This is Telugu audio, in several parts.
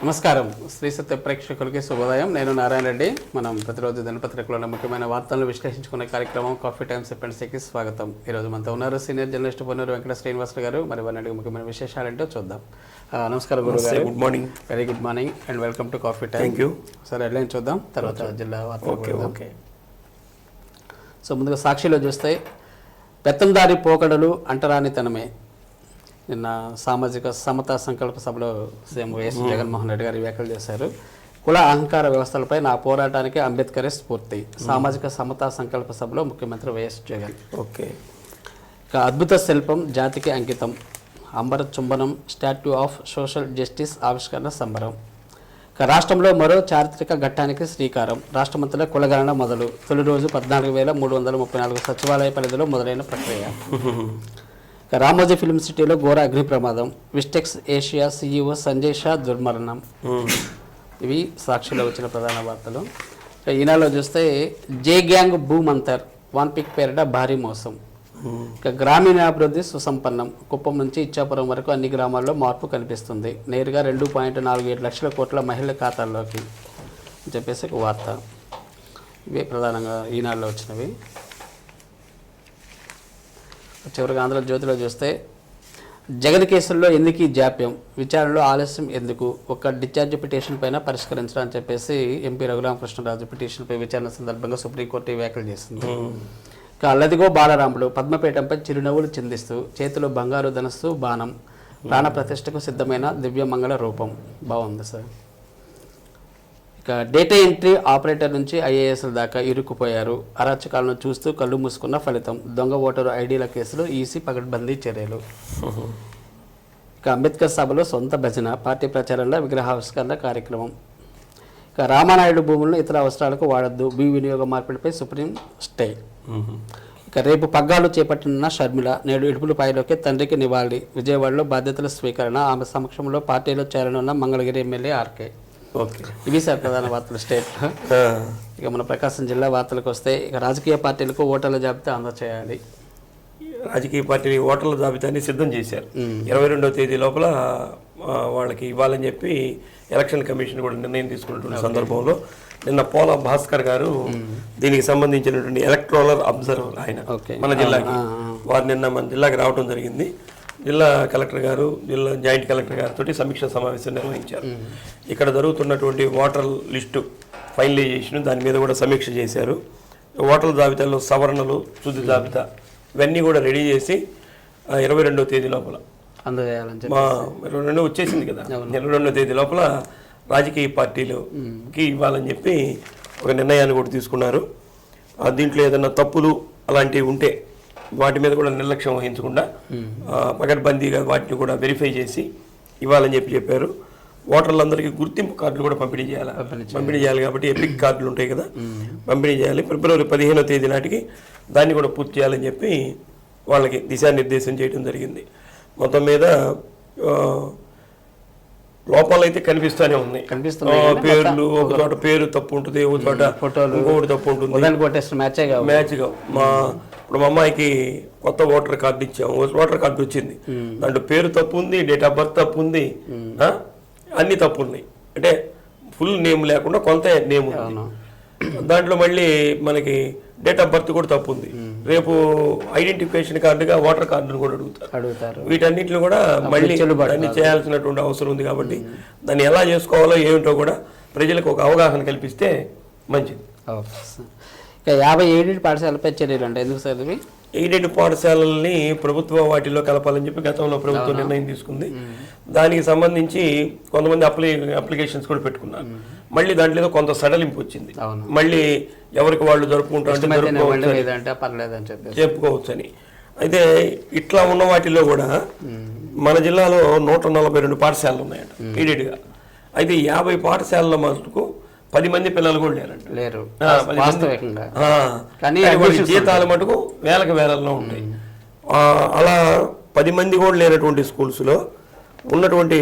నమస్కారం శ్రీ సత్య ప్రేక్షకులకి శుభోదయం. నేను నారాయణ రెడ్డి. మనం ప్రతిరోజు దినపత్రికలో ఉన్న ముఖ్యమైన వార్తలను విశ్లేషించుకునే కార్యక్రమం కాఫీ టైమ్ సెపెండ్స్కి స్వాగతం. ఈరోజు మనతో ఉన్నారు సీనియర్ జర్నలిస్ట్ పొన్నూరు వెంకట శ్రీనివాసరావు గారు. మరి వారి ముఖ్యమైన విశేషాలు ఏంటో చూద్దాం. నమస్కారం గురువు గారు. Good morning. Very good morning and welcome to coffee time. Thank you. సరే హెడ్లైన్ చూద్దాం, తర్వాత జిల్లా వార్తలు. ఓకే, సో ముందుగా సాక్షిలో చూస్తే పెత్తందారి పోకడలు అంటరానితనమే. నిన్న సామాజిక సమతా సంకల్ప సభలో సీఎం వైఎస్ జగన్మోహన్ రెడ్డి గారు వ్యాఖ్యలు చేశారు. కుల అహంకార వ్యవస్థలపై నా పోరాటానికి అంబేద్కరే స్ఫూర్తి. సామాజిక సమతా సంకల్ప సభలో ముఖ్యమంత్రి వైఎస్ జగన్. ఓకే, ఇక అద్భుత శిల్పం జాతికి అంకితం. అంబర చుంబనం స్టాట్యూ ఆఫ్ సోషల్ జస్టిస్ ఆవిష్కరణ సంబరం. ఇక రాష్ట్రంలో మరో చారిత్రక ఘట్టానికి శ్రీకారం. రాష్ట్రమంతటా కులగణన మొదలు. తొలి రోజు 14,334 సచివాలయ పరిధిలో మొదలైన ప్రక్రియ. రామోజీ ఫిల్మ్ సిటీలో ఘోర అగ్ని ప్రమాదం. విస్టెక్స్ ఏషియా CEO సంజయ్ షా దుర్మరణం. ఇవి సాక్షిలో వచ్చిన ప్రధాన వార్తలు. ఈనాడులో చూస్తే జే గ్యాంగ్ భూమంతర్ వన్ పిక్ పేరిట భారీ మోసం. ఇక గ్రామీణాభివృద్ధి సుసంపన్నం. కుప్పం నుంచి ఇచ్చాపురం వరకు అన్ని గ్రామాల్లో మార్పు కనిపిస్తుంది. నేరుగా 2.47 లక్షల కోట్ల మహిళల ఖాతాల్లోకి అని చెప్పేసి ఒక వార్త. ఇవే ప్రధానంగా ఈనాడులో వచ్చినవి. చివరిగా ఆంధ్రజ్యోతిలో చూస్తే జగన్ కేసుల్లో ఎందుకు ఈ జాప్యం, విచారణలో ఆలస్యం ఎందుకు, ఒక డిశ్చార్జ్ పిటిషన్ పైన పరిష్కరించడం అని చెప్పేసి ఎంపీ రఘురామకృష్ణరాజు పిటిషన్పై విచారణ సందర్భంగా సుప్రీంకోర్టు వ్యాఖ్యలు చేసింది. ఇక అల్లదిగో బాలరాముడు పద్మపీఠంపై చిరునవ్వులు చిందిస్తూ చేతిలో బంగారు ధనస్సు బాణం, ప్రాణ ప్రతిష్టకు సిద్ధమైన దివ్యమంగళ రూపం. బాగుంది సార్. ఇక డేటా ఎంట్రీ ఆపరేటర్ నుంచి IASల దాకా ఇరుక్కుపోయారు. అరాచకాలను చూస్తూ కళ్ళు మూసుకున్న ఫలితం. దొంగ ఓటరు ఐడీల కేసులో ఈసీ పకడ్బందీ చర్యలు. ఇక అంబేద్కర్ సభలో సొంత భజన. పార్టీ ప్రచారంలో విగ్రహావిష్కరణ కార్యక్రమం. ఇక రామానాయుడు భూములను ఇతర అవసరాలకు వాడొద్దు. భూ వినియోగ మార్పిడిపై సుప్రీం స్టే. ఇక రేపు పగ్గాలు చేపట్టనున్న షర్మిల. నేడు ఇడుపులపాయలోకి తండ్రికి నివాళి. విజయవాడలో బాధ్యతల స్వీకరణ. ఆమె సమక్షంలో పార్టీలో చేరనున్న మంగళగిరి ఎమ్మెల్యే ఆర్కే. ఓకే, ఇవి సార్ ప్రధాన వార్తలు స్టేట్లో. ఇక మన ప్రకాశం జిల్లా వార్తలకు వస్తే ఇక రాజకీయ పార్టీలకు ఓటర్ల జాబితా అందజేయాలి. రాజకీయ పార్టీ ఓటర్ల జాబితాని సిద్ధం చేశారు. 22వ తేదీ లోపల వాళ్ళకి ఇవ్వాలని చెప్పి ఎలక్షన్ కమిషన్ కూడా నిర్ణయం తీసుకున్నటువంటి సందర్భంలో నిన్న పోల భాస్కర్ గారు దీనికి సంబంధించినటువంటి ఎలక్ట్రోలర్ అబ్జర్వర్ ఆయన మన జిల్లాకి వారు నిన్న మన జిల్లాకి రావడం జరిగింది. జిల్లా కలెక్టర్ గారు, జిల్లా జాయింట్ కలెక్టర్ గారితో సమీక్ష సమావేశం నిర్వహించారు. ఇక్కడ జరుగుతున్నటువంటి ఓటర్ లిస్టు ఫైనలైజేషన్ దాని మీద కూడా సమీక్ష చేశారు. ఓటర్ల జాబితాలో సవరణలు, తుది జాబితా ఇవన్నీ కూడా రెడీ చేసి 22వ తేదీ లోపల అందజేయాలని మా 22 వచ్చేసింది కదా, 22వ తేదీ లోపల రాజకీయ పార్టీలకి ఇవ్వాలని చెప్పి ఒక నిర్ణయాన్ని కూడా తీసుకున్నారు. దీంట్లో ఏదైనా తప్పులు అలాంటివి ఉంటే వాటి మీద కూడా నిర్లక్ష్యం వహించకుండా పకడ్బందీగా వాటిని కూడా వెరిఫై చేసి ఇవ్వాలని చెప్పారు. ఓటర్లందరికీ గుర్తింపు కార్డులు కూడా పంపిణీ చేయాలి కాబట్టి ఎపిక్ కార్డులు ఉంటాయి కదా, పంపిణీ చేయాలి. ఫిబ్రవరి 15వ తేదీ నాటికి దాన్ని కూడా పూర్తి చేయాలని చెప్పి వాళ్ళకి దిశానిర్దేశం చేయడం జరిగింది. మొత్తం మీద లోపాలు అయితే కనిపిస్తూనే ఉన్నాయి. పేర్లు ఒక చోట పేరు తప్పు ఉంటుంది, ఒక చోట ఇంకొకటి తప్పు ఉంటుంది. మ్యాచ్గా ఇప్పుడు మా అమ్మాయికి కొత్త ఓటర్ కార్డు ఇచ్చాము, ఓటర్ కార్డు వచ్చింది, దాంట్లో పేరు తప్పు ఉంది, డేట్ ఆఫ్ బర్త్ తప్పు ఉంది, అన్ని తప్పు ఉన్నాయి. అంటే ఫుల్ నేమ్ లేకుండా కొంత నేమ్ ఉంది. దాంట్లో మళ్ళీ మనకి డేట్ ఆఫ్ బర్త్ కూడా తప్పు ఉంది. రేపు ఐడెంటిఫికేషన్ కార్డుగా ఓటర్ కార్డును కూడా అడుగుతారు. వీటన్నిటిని కూడా మళ్ళీ దాన్ని చేయాల్సినటువంటి అవసరం ఉంది. కాబట్టి దాన్ని ఎలా చేసుకోవాలో ఏమిటో కూడా ప్రజలకు ఒక అవగాహన కల్పిస్తే మంచిది. 57 పాఠశాలపై చర్యలు అంటే ఎందుకు సార్ ఇవి? ఎయిడెడ్ పాఠశాలల్ని ప్రభుత్వ వాటిల్లో కలపాలని చెప్పి గతంలో ప్రభుత్వం నిర్ణయం తీసుకుంది. దానికి సంబంధించి కొంతమంది అప్లికేషన్స్ కూడా పెట్టుకున్నారు. మళ్ళీ దాంట్లో కొంత సడలింపు వచ్చింది. మళ్ళీ ఎవరికి వాళ్ళు జరుపుకుంటారు చెప్పుకోవచ్చు అని. అయితే ఇట్లా ఉన్న వాటిల్లో కూడా మన జిల్లాలో 142 పాఠశాలలు ఉన్నాయంట ఎయిడెడ్గా. అయితే 50 పాఠశాలల మటుకు 10 మంది పిల్లలు కూడా లేరు. జీతాలు మటుకు వేలలో ఉంటాయి. అలా 10 మంది కూడా లేనటువంటి స్కూల్స్లో ఉన్నటువంటి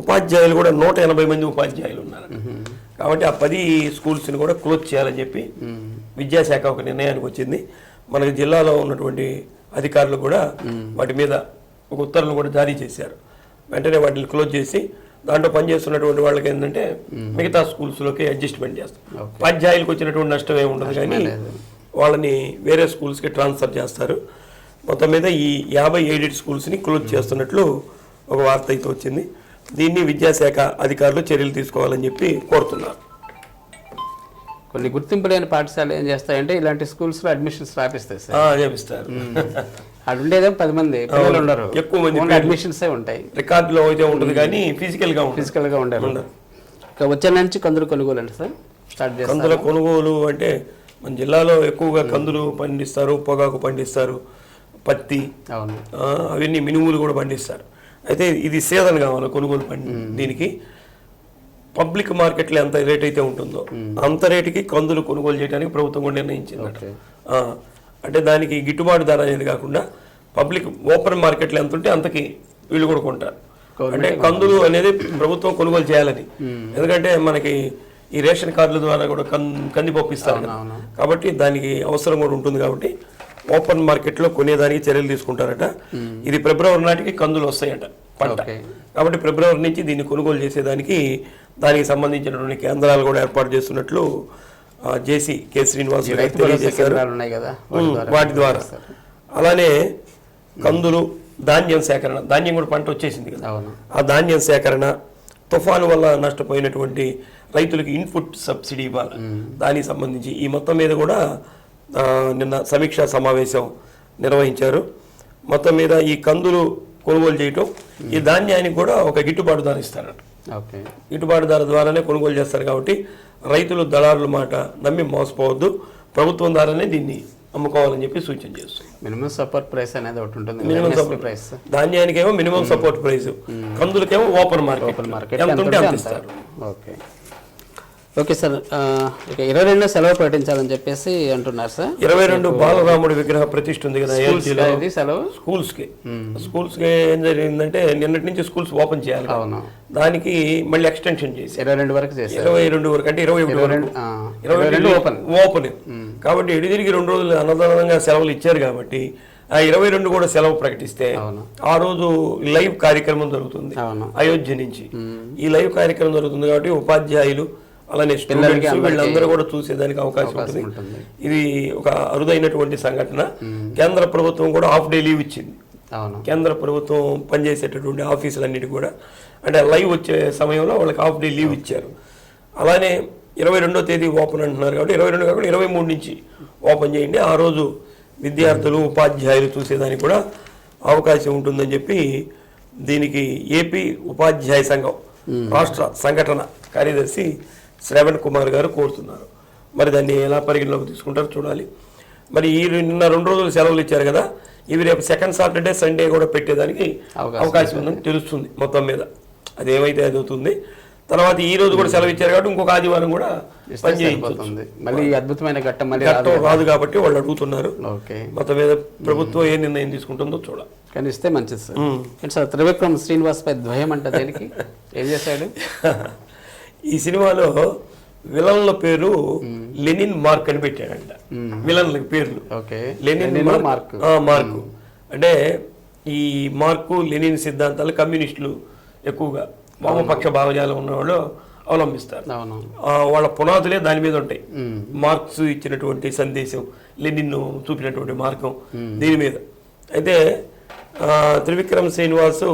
ఉపాధ్యాయులు కూడా 180 మంది ఉపాధ్యాయులు ఉన్నారు. కాబట్టి ఆ 10 స్కూల్స్ని కూడా క్లోజ్ చేయాలని చెప్పి విద్యాశాఖ ఒక నిర్ణయానికి వచ్చింది. మనకి జిల్లాలో ఉన్నటువంటి అధికారులు కూడా వాటి మీద ఒక ఉత్తర్వులు కూడా జారీ చేశారు. వెంటనే వాటిని క్లోజ్ చేసి దాంట్లో పనిచేస్తున్నటువంటి వాళ్ళకి ఏంటంటే మిగతా స్కూల్స్లోకి అడ్జస్ట్మెంట్ చేస్తారు. ఉపాధ్యాయులకు వచ్చినటువంటి నష్టం ఏమి ఉండదు, కానీ వాళ్ళని వేరే స్కూల్స్కి ట్రాన్స్ఫర్ చేస్తారు. మొత్తం మీద ఈ 50 ఎయిడెడ్ స్కూల్స్ని క్లోజ్ చేస్తున్నట్లు ఒక వార్త అయితే వచ్చింది. దీన్ని విద్యాశాఖ అధికారులు చర్యలు తీసుకోవాలని చెప్పి కోరుతున్నారు. కొన్ని గుర్తింపు లేని పాఠశాలలు ఏం చేస్తాయంటే ఇలాంటి స్కూల్స్లో అడ్మిషన్స్ రాపిస్తాయి సార్. చేపిస్తారు. అది ఉండేదే 10 మంది పిల్లలు ఉండరు, ఎక్కువ మంది అడ్మిషన్స్ ఉంటాయి. రికార్డులో అయితే ఉంటుంది కానీ ఫిజికల్గా ఉండరు. ఇక వచ్చే నుంచి కందులు కొనుగోలు అంటే సార్ స్టార్ట్ చేస్తారు. కందుల కొనుగోలు అంటే మన జిల్లాలో ఎక్కువగా కందులు పండిస్తారు, పొగాకు పండిస్తారు, పత్తి, అవన్నీ మినుములు కూడా పండిస్తారు. అయితే ఇది సీజన్ కావాలి కొనుగోలు దీనికి పబ్లిక్ మార్కెట్లో ఎంత రేట్ అయితే ఉంటుందో అంత రేటుకి కందులు కొనుగోలు చేయడానికి ప్రభుత్వం కూడా నిర్ణయించిందట. అంటే దానికి గిట్టుబాటు ధర అనేది కాకుండా పబ్లిక్ ఓపెన్ మార్కెట్లో ఎంత ఉంటే అంతకి వీళ్ళు కూడా కొంటారు. అంటే కందులు అనేది ప్రభుత్వం కొనుగోలు చేయాలని, ఎందుకంటే మనకి ఈ రేషన్ కార్డుల ద్వారా కూడా కందిపప్పు ఇస్తారు కాబట్టి దానికి అవసరం కూడా ఉంటుంది. కాబట్టి ఓపెన్ మార్కెట్లో కొనేదానికి చర్యలు తీసుకుంటారట. ఇది ఫిబ్రవరి నాటికి కందులు వస్తాయట పంట. కాబట్టి ఫిబ్రవరి నుంచి దీన్ని కొనుగోలు చేసేదానికి దానికి సంబంధించినటువంటి కేంద్రాలు కూడా ఏర్పాటు చేస్తున్నట్లు జేసీ కె శ్రీనివాస్ తెలియజేశారు. వాటి ద్వారా అలానే కందులు, ధాన్యం సేకరణ, ధాన్యం కూడా పంట వచ్చేసింది కదా, ఆ ధాన్యం సేకరణ, తుఫాను వల్ల నష్టపోయినటువంటి రైతులకు ఇన్పుట్ సబ్సిడీ ఇవ్వాలి, దానికి సంబంధించి ఈ మొత్తం మీద కూడా నిన్న సమీక్షా సమావేశం నిర్వహించారు. మొత్తం మీద ఈ కందులు కొనుగోలు చేయటం, ఈ ధాన్యానికి కూడా ఒక గిట్టుబాటు ధర ఇస్తారట. గిట్టుబాటు ధర ద్వారానే కొనుగోలు చేస్తారు. కాబట్టి రైతులు దళారుల మాట నమ్మి మోసపోవద్దు, ప్రభుత్వం ద్వారానే దీన్ని అమ్ముకోవాలని చెప్పి సూచన చేస్తుంది. మినిమం సపోర్ట్ ప్రైస్ అనేది ఒకటి ఉంటుంది. మినిమం సపోర్ట్ ప్రైస్ ధాన్యానికేమో మినిమం సపోర్ట్ ప్రైస్, కందులకేమో ఓపెన్ మార్కెట్ ఎంత ఉంటే అంత ఇస్తారు. ఓకే సార్, ఇక 22 సెలవు ప్రకటించాలని చెప్పేసి అంటున్నారు సార్. 22 బాలరాముడి విగ్రహ ప్రతిష్ఠ ఉంది కదా సెలవు స్కూల్స్కి ఏం జరిగిందంటే నిన్నటి నుంచి స్కూల్స్ ఓపెన్ చేయాలి, దానికి మళ్ళీ ఎక్స్టెన్షన్ చేసి 22 వరకు చేసి 22 వరకు అంటే 21 ఓపెన్. కాబట్టి ఎడిదిరిగి 2 రోజులు అన్నదానంగా సెలవులు ఇచ్చారు. కాబట్టి ఆ 22 కూడా సెలవు ప్రకటిస్తే ఆ రోజు లైవ్ కార్యక్రమం జరుగుతుంది అయోధ్య నుంచి. ఈ లైవ్ కార్యక్రమం జరుగుతుంది కాబట్టి ఉపాధ్యాయులు అలానే స్టూడెంట్స్ వీళ్ళందరూ కూడా చూసేదానికి అవకాశం ఉంటుంది. ఇది ఒక అరుదైనటువంటి సంఘటన. కేంద్ర ప్రభుత్వం కూడా హాఫ్ డే లీవ్ ఇచ్చింది. కేంద్ర ప్రభుత్వం పనిచేసేటటువంటి ఆఫీసులన్నిటి కూడా అంటే లైవ్ వచ్చే సమయంలో వాళ్ళకి హాఫ్ డే లీవ్ ఇచ్చారు. అలానే 22వ తేదీ ఓపెన్ అంటున్నారు కాబట్టి 22 కాకుండా 23 నుంచి ఓపెన్ చేయండి. ఆ రోజు విద్యార్థులు ఉపాధ్యాయులు చూసేదానికి కూడా అవకాశం ఉంటుందని చెప్పి దీనికి ఏపీ ఉపాధ్యాయ సంఘం రాష్ట్ర సంఘటన కార్యదర్శి శ్రవణ్ కుమార్ గారు కోరుతున్నారు. మరి దాన్ని ఎలా పరిగణలోకి తీసుకుంటారో చూడాలి. మరి ఈ నిన్న 2 రోజులు సెలవులు ఇచ్చారు కదా, ఇవి రేపు సెకండ్ సాటర్డే సండే కూడా పెట్టేదానికి అవకాశం ఉందని తెలుస్తుంది. మొత్తం మీద అదేమైతే అది అవుతుంది. తర్వాత ఈ రోజు కూడా సెలవు ఇచ్చారు కాబట్టి ఇంకొక ఆదివారం కూడా పనిచేయబోతుంది. మళ్ళీ అద్భుతమైన ఘట్టం రాదు కాబట్టి వాళ్ళు అడుగుతున్నారు. మొత్తం మీద ప్రభుత్వం ఏ నిర్ణయం తీసుకుంటుందో చూడాలి. కానీ ఇస్తే మంచిది సార్. సార్ త్రివిక్రమ్ శ్రీనివాస్ పై ద్వయం అంటే దానికి ఏం చేశాడు? ఈ సినిమాలో విలన్ల పేరు లెనిన్ మార్క్ అని పెట్టాడంట. విలన్ల పేర్లు లెనిన్ మార్కు. అంటే ఈ మార్కు లెనిన్ సిద్ధాంతాలు కమ్యూనిస్టులు ఎక్కువగా వామపక్ష భావజాలం ఉన్నవాళ్ళు అవలంబిస్తారు. వాళ్ళ పునాదులే దాని మీద ఉంటాయి. మార్క్స్ ఇచ్చినటువంటి సందేశం, లెనిన్ చూపినటువంటి మార్గం దీని మీద. అయితే త్రివిక్రమ్ శ్రీనివాసు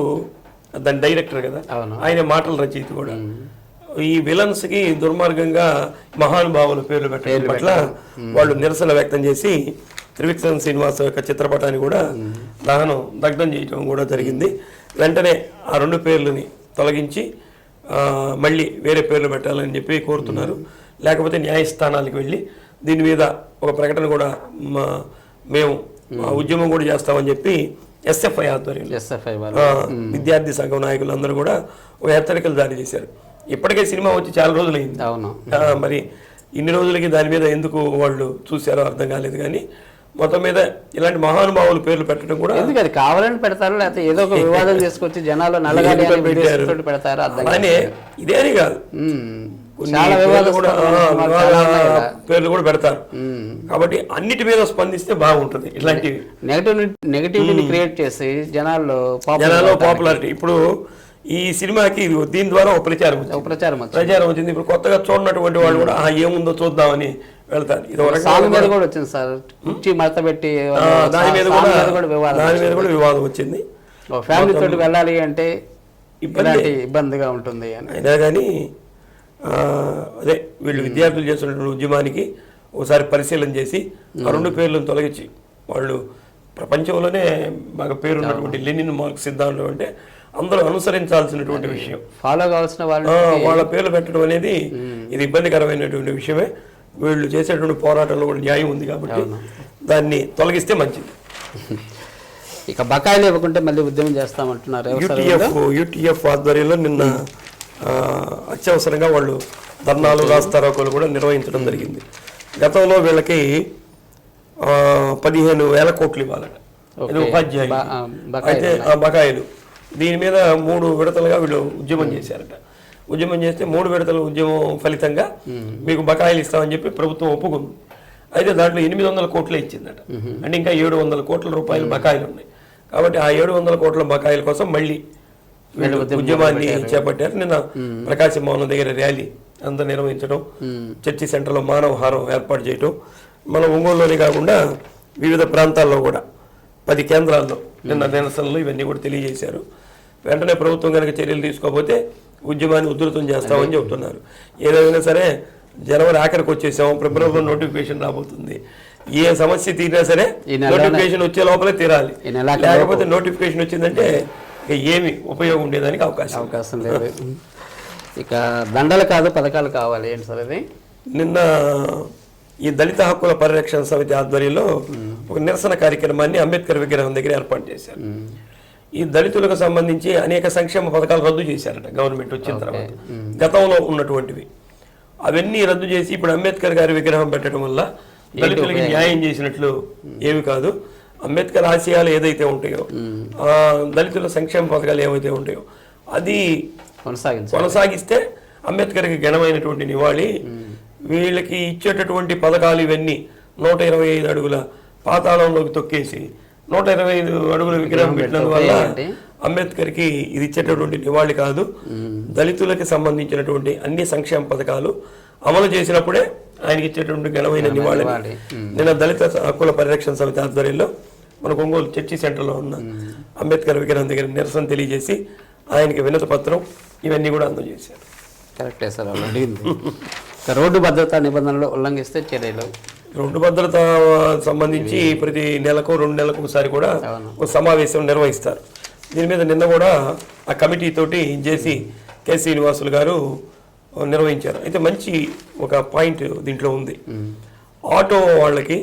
దాని డైరెక్టర్ కదా, ఆయన మాటల రచయిత కూడా. ఈ విలన్స్ కి దుర్మార్గంగా మహానుభావుల పేర్లు పెట్టడం పట్ల వాళ్ళు నిరసన వ్యక్తం చేసి త్రివిక్రమ్ శ్రీనివాస్ యొక్క చిత్రపటాన్ని కూడా దగ్ధం చేయడం కూడా జరిగింది. వెంటనే ఆ 2 పేర్లని తొలగించి మళ్ళీ వేరే పేర్లు పెట్టాలని చెప్పి కోరుతున్నారు. లేకపోతే న్యాయస్థానాలకు వెళ్ళి దీని మీద ఒక ప్రకటన కూడా మేము ఉద్యమం కూడా చేస్తామని చెప్పి ఎస్ఎఫ్ఐ ఆధ్వర్యంలో విద్యార్థి సంఘం నాయకులు అందరూ కూడా ఒక హెచ్చరికలు జారీ చేశారు. ఇప్పటికే సినిమా వచ్చి చాలా రోజులైంది. మరి ఇన్ని రోజులకి దాని మీద ఎందుకు వాళ్ళు చూసారో అర్థం కాలేదు. కానీ మొత్తం మీద ఇలాంటి మహానుభావుల పేర్లు పెట్టడం కూడా అది కావాలని పెడతారు, లేకపోతే ఏదో ఒక వివాదం చేసుకొచ్చి జనాలు పెడతారు. ఇదేని కాదు, పేర్లు కూడా పెడతారు. కాబట్టి అన్నిటి మీద స్పందిస్తే బాగుంటుంది. ఇలాంటివి నెగటివిటీని క్రియేట్ చేసి జనాల్లో పాపులారిటీ. ఇప్పుడు ఈ సినిమాకి దీని ద్వారా ఒక ప్రచారం వచ్చింది. ఇప్పుడు కొత్తగా చూడనటువంటి వాళ్ళు కూడా ఏముందో చూద్దామని వెళ్తారు. ఇది కూడా వచ్చింది సార్, మడత పెట్టి దాని మీద కూడా వివాదం వచ్చింది. ఫ్యామిలీ తోటి వెళ్ళాలి అంటే ఇబ్బందిగా ఉంటుంది అయినా కానీ అదే వీళ్ళు విద్యార్థులు చేస్తున్నటువంటి ఉద్యమానికి ఒకసారి పరిశీలన చేసి ఆ 2 పేర్లను తొలగించి, వాళ్ళు ప్రపంచంలోనే బాగా పేరున్నటువంటి లెనిన్ మార్క్స్ సిద్ధాంతం అంటే అందరూ అనుసరించాల్సినటువంటి విషయం, ఫాలో కావాల్సిన వాళ్ళ పేర్లు పెట్టడం అనేది ఇది ఇబ్బందికరమైనటువంటి విషయమే. వీళ్ళు చేసేటువంటి పోరాటంలో కూడా న్యాయం ఉంది కాబట్టి దాన్ని తొలగిస్తే మంచిది. ఇక బకాయిలు ఇవ్వకుంటే మళ్ళీ ఉద్యమం చేస్తామంటున్నారు. యూటీఎఫ్ ఆధ్వర్యంలో నిన్న అత్యవసరంగా వాళ్ళు ధర్నాలు రాస్తారోకోలు కూడా నిర్వహించడం జరిగింది. గతంలో వీళ్ళకి 15,000 కోట్లు ఇవ్వాలట ఉపాధ్యాయులు. అయితే ఆ బకాయిలు దీని మీద 3 విడతలుగా వీళ్ళు ఉద్యమం చేశారట. ఉద్యమం చేస్తే 3 విడతల ఉద్యమం ఫలితంగా మీకు బకాయిలు ఇస్తామని చెప్పి ప్రభుత్వం ఒప్పుకుంది. అయితే దాంట్లో 800 కోట్లే ఇచ్చిందట. అంటే ఇంకా 700 కోట్ల రూపాయలు బకాయిలు ఉన్నాయి. కాబట్టి ఆ 700 కోట్ల బకాయిల కోసం మళ్ళీ ఉద్యమాన్ని చేపట్టారు. నిన్న ప్రకాశం భవనం దగ్గర ర్యాలీ అంతా నిర్వహించడం, చర్చి సెంటర్లో మానవహారం ఏర్పాటు చేయడం, మన ఒంగోలులోనే కాకుండా వివిధ ప్రాంతాల్లో కూడా 10 కేంద్రాల్లో నిన్న నిరసనలు ఇవన్నీ కూడా తెలియజేశారు. వెంటనే ప్రభుత్వం కనుక చర్యలు తీసుకోకపోతే ఉద్యమాన్ని ఉధృతం చేస్తామని చెబుతున్నారు. ఏదైనా సరే జనవరి ఆఖరికి వచ్చేసాము, ఫిబ్రవరిలో నోటిఫికేషన్ రాబోతుంది. ఏ సమస్య తీరినా సరే నోటిఫికేషన్ వచ్చే లోపలే తీరాలి, లేకపోతే నోటిఫికేషన్ వచ్చిందంటే ఏమి ఉపయోగం ఉండేదానికి అవకాశం లేదు. ఇక దండలు కాదు పథకాలు కావాలి ఏంటి సార్ అది? నిన్న ఈ దళిత హక్కుల పరిరక్షణ సమితి ఆధ్వర్యంలో ఒక నిరసన కార్యక్రమాన్ని అంబేద్కర్ విగ్రహం దగ్గర ఏర్పాటు చేశారు. ఈ దళితులకు సంబంధించి అనేక సంక్షేమ పథకాలు రద్దు చేశారట గవర్నమెంట్ వచ్చిన తర్వాత, గతంలో ఉన్నటువంటివి అవన్నీ రద్దు చేసి ఇప్పుడు అంబేద్కర్ గారి విగ్రహం పెట్టడం వల్ల దళితులకి న్యాయం చేసినట్లు ఏమి కాదు. అంబేద్కర్ ఆశయాలు ఏదైతే ఉంటాయో, దళితుల సంక్షేమ పథకాలు ఏవైతే ఉంటాయో అది కొనసాగిస్తే అంబేద్కర్కి ఘనమైనటువంటి నివాళి. వీళ్ళకి ఇచ్చేటటువంటి పథకాలు ఇవన్నీ 125 అడుగుల పాతాళంలోకి తొక్కేసి 125 అడుగుల విగ్రహం పెట్టినందువల్ల అంబేద్కర్కి ఇది ఇచ్చేటటువంటి నివాళి కాదు. దళితులకి సంబంధించినటువంటి అన్ని సంక్షేమ పథకాలు అమలు చేసినప్పుడే ఆయనకి ఇచ్చేటువంటి ఘనమైన నివాళి. నిన్న దళిత హక్కుల పరిరక్షణ సమితి ఆధ్వర్యంలో మన ఒంగోలు చర్చి సెంటర్లో ఉన్న అంబేద్కర్ విగ్రహం దగ్గర నిరసన తెలియజేసి ఆయనకి వినతి పత్రం ఇవన్నీ కూడా అందజేశారు. కరెక్టే సార్, అడిగింది. రోడ్డు భద్రతా నిబంధనలు ఉల్లంఘిస్తే చర్యలు. రోడ్డు భద్రత సంబంధించి ప్రతి నెలకు 2 నెలలకు ఒకసారి కూడా ఒక సమావేశం నిర్వహిస్తారు. దీని మీద నిన్న కూడా ఆ కమిటీ తోటి జేసీ కె శ్రీనివాసులు గారు నిర్వహించారు. అయితే మంచి ఒక పాయింట్ దీంట్లో ఉంది. ఆటో వాళ్ళకి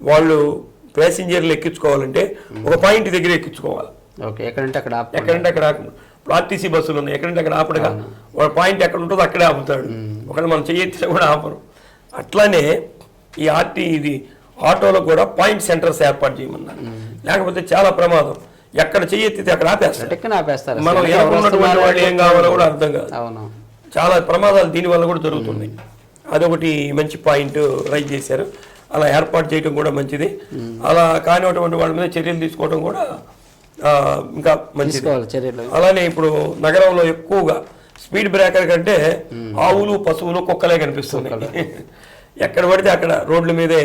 వాళ్ళు ప్యాసింజర్లు ఎక్కించుకోవాలంటే ఒక పాయింట్ దగ్గర ఎక్కించుకోవాలి. ఎక్కడంటే అక్కడ ఆర్టీసీ బస్సులు ఉన్నాయి, ఎక్కడంటే అక్కడ ఆపడగా వాళ్ళ పాయింట్ ఎక్కడ ఉంటుందో అక్కడే ఆపుతాడు. ఒకవేళ మనం చెయ్యెత్తినా కూడా ఆపరు. అట్లానే ఈ ఇది ఆటోలో కూడా పాయింట్ సెంటర్స్ ఏర్పాటు చేయమన్నారు. లేకపోతే చాలా ప్రమాదం, ఎక్కడ చెయ్యెత్తితే అక్కడ ఆపేస్తారు. మనం ఎన్నుకున్నటువంటి వాళ్ళు ఏం కావాలో కూడా అర్థం కాదు. చాలా ప్రమాదాలు దీనివల్ల కూడా జరుగుతున్నాయి. అదొకటి మంచి పాయింట్ రైజ్ చేశారు. అలా ఏర్పాటు చేయడం కూడా మంచిది. అలా కానిటువంటి వాళ్ళ మీద చర్యలు తీసుకోవడం కూడా ఇంకా మంచిది. అలానే ఇప్పుడు నగరంలో ఎక్కువగా స్పీడ్ బ్రేకర్ కంటే ఆవులు, పశువులు, కుక్కలే కనిపిస్తున్నాయి. ఎక్కడ పడితే అక్కడ రోడ్ల మీదే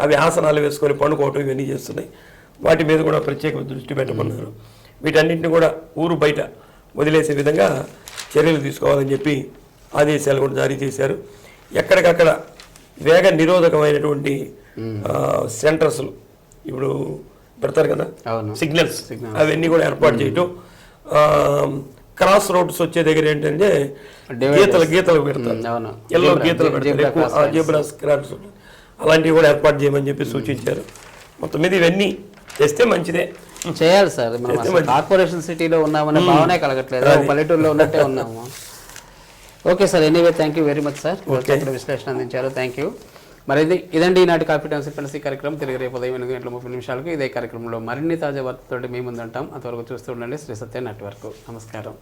అవి ఆసనాలు వేసుకొని పండుకోవటం ఇవన్నీ చేస్తున్నాయి. వాటి మీద కూడా ప్రత్యేక దృష్టి పెట్టమన్నారు. వీటన్నింటిని కూడా ఊరు బయట వదిలేసే విధంగా చర్యలు తీసుకోవాలని చెప్పి ఆదేశాలు కూడా జారీ చేశారు. ఎక్కడికక్కడ వేగ నిరోధకమైనటువంటి సెంటర్స్ ఇప్పుడు పెడతారు కదా, సిగ్నల్స్, అవన్నీ కూడా ఏర్పాటు చేయటం. క్రాస్ రోడ్స్ వచ్చే దగ్గర ఏంటంటే గీతలు పెడతారు, ఎల్లో గీతలు పెడతారు, జెబ్రాస్ క్రాస్ అలాంటివి కూడా ఏర్పాటు చేయమని చెప్పి సూచించారు. మొత్తం మీద ఇవన్నీ చేస్తే మంచిదే, చేయాలి సార్. కార్పొరేషన్ సిటీలో ఉన్నామనే భావనే కలగట్లేదు, పల్లెటూరులో ఉన్నట్టే ఉన్నాము. Okay sir, anyway thank you very much sir, విశ్లేషణ అందించారు. Thank you. మరి ఇదండి ఈనాటి కాఫీ ట్రాన్స్పరెన్సీ కార్యక్రమం. తిరిగి రేపు ఉదయం 8:30 ఇదే కార్యక్రమంలో మరిన్ని తాజా వార్తలతో మీ ముందు ఉంటాం. అంతవరకు చూస్తూ ఉండండి శ్రీ సత్య నెట్వర్క్. నమస్కారం.